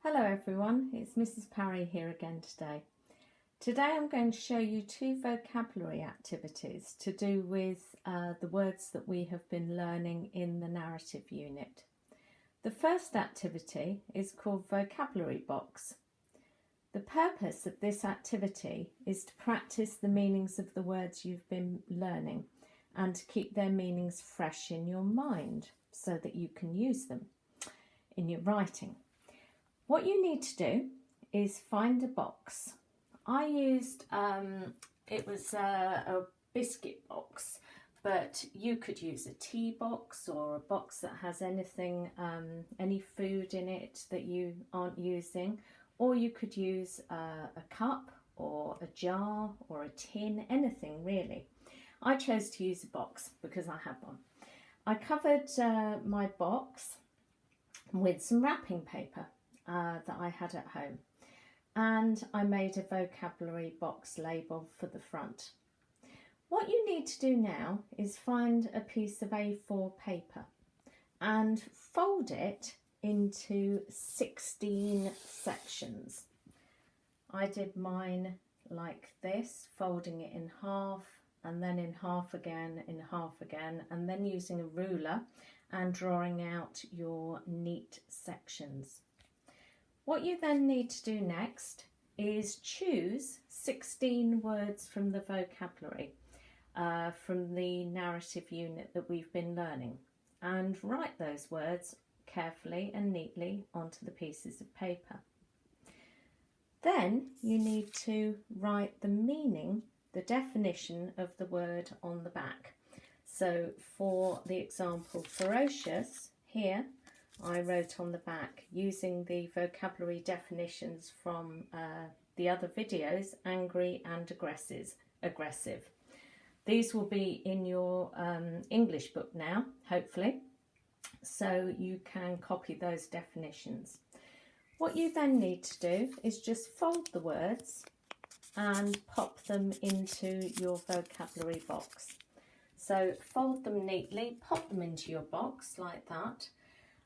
Hello everyone, it's Mrs. Parry here again today. Today I'm going to show you two vocabulary activities to do with the words that we have been learning in the narrative unit. The first activity is called Vocabulary Box. The purpose of this activity is to practice the meanings of the words you've been learning and to keep their meanings fresh in your mind so that you can use them in your writing. What you need to do is find a box. I used, it was a biscuit box, but you could use a tea box or a box that has anything, any food in it that you aren't using, or you could use a cup or a jar or a tin, anything really. I chose to use a box because I have one. I covered my box with some wrapping paper that I had at home, and I made a vocabulary box label for the front. What you need to do now is find a piece of A4 paper and fold it into 16 sections. I did mine like this, folding it in half and then in half again, and then using a ruler and drawing out your neat sections. What you then need to do next is choose 16 words from the vocabulary from the narrative unit that we've been learning, and write those words carefully and neatly onto the pieces of paper. Then you need to write the meaning, the definition of the word on the back. So for the example ferocious here, I wrote on the back, using the vocabulary definitions from the other videos, angry and aggressive. These will be in your English book now, hopefully, so you can copy those definitions. What you then need to do is just fold the words and pop them into your vocabulary box. So fold them neatly, pop them into your box like that,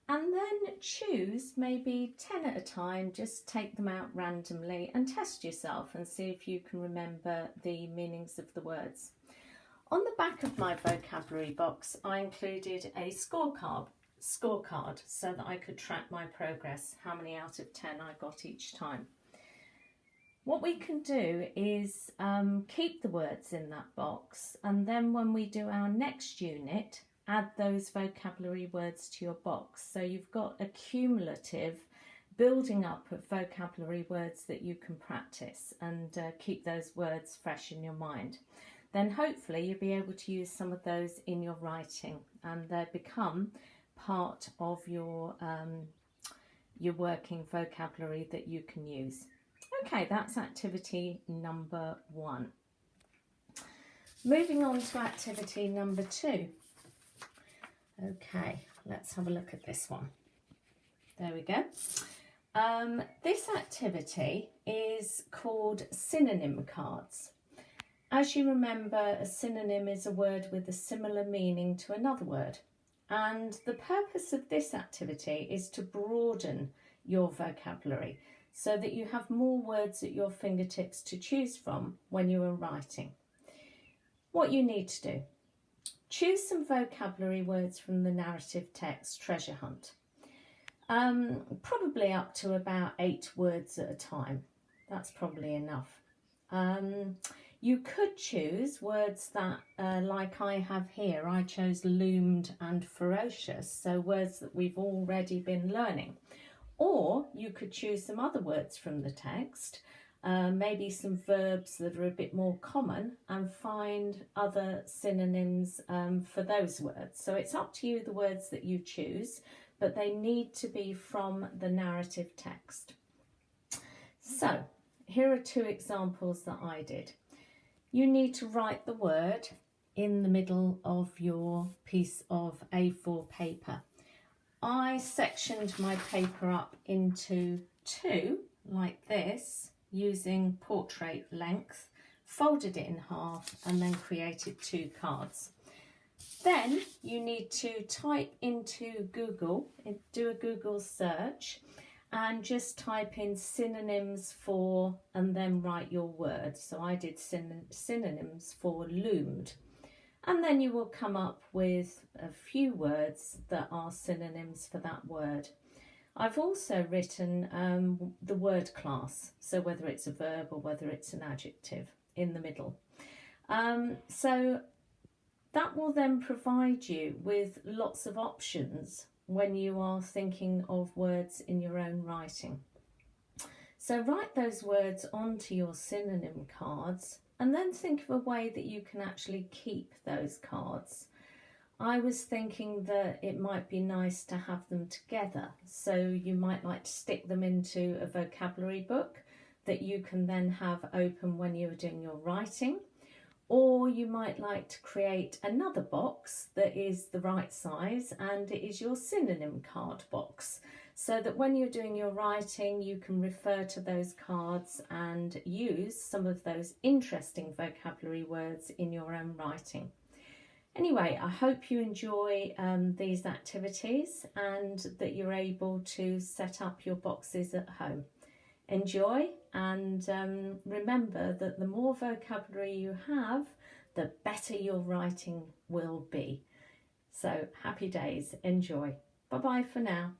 and then choose maybe 10 at a time. Just take them out randomly and test yourself and see if you can remember the meanings of the words. On the back of my vocabulary box, I included a scorecard so that I could track my progress, how many out of 10 I got each time. What we can do is keep the words in that box, and then when we do our next unit, add those vocabulary words to your box. So you've got a cumulative building up of vocabulary words that you can practice and keep those words fresh in your mind. Then hopefully you'll be able to use some of those in your writing, and they become part of your working vocabulary that you can use. Okay, that's activity number 1. Moving on to activity number 2. Okay, let's have a look at this one. There we go. This activity is called synonym cards. As you remember, a synonym is a word with a similar meaning to another word. And the purpose of this activity is to broaden your vocabulary so that you have more words at your fingertips to choose from when you are writing. What you need to do: choose some vocabulary words from the narrative text treasure hunt. Probably up to about 8 words at a time. That's probably enough. You could choose words that, like I have here, I chose loomed and ferocious, so words that we've already been learning. Or you could choose some other words from the text, maybe some verbs that are a bit more common, and find other synonyms for those words. So it's up to you the words that you choose, but they need to be from the narrative text. So here are 2 examples that I did. You need to write the word in the middle of your piece of A4 paper. I sectioned my paper up into 2 like this, using portrait length, folded it in half and then created 2 cards. Then you need to type into Google, do a Google search, and just type in synonyms for and then write your word. So I did synonyms for loomed. And then you will come up with a few words that are synonyms for that word. I've also written the word class, so whether it's a verb or whether it's an adjective in the middle. So that will then provide you with lots of options when you are thinking of words in your own writing. So write those words onto your synonym cards and then think of a way that you can actually keep those cards. I was thinking that it might be nice to have them together, so you might like to stick them into a vocabulary book that you can then have open when you're doing your writing, or you might like to create another box that is the right size and it is your synonym card box, so that when you're doing your writing you can refer to those cards and use some of those interesting vocabulary words in your own writing. Anyway, I hope you enjoy these activities and that you're able to set up your boxes at home. Enjoy, and remember that the more vocabulary you have, the better your writing will be. So happy days, enjoy. Bye bye for now.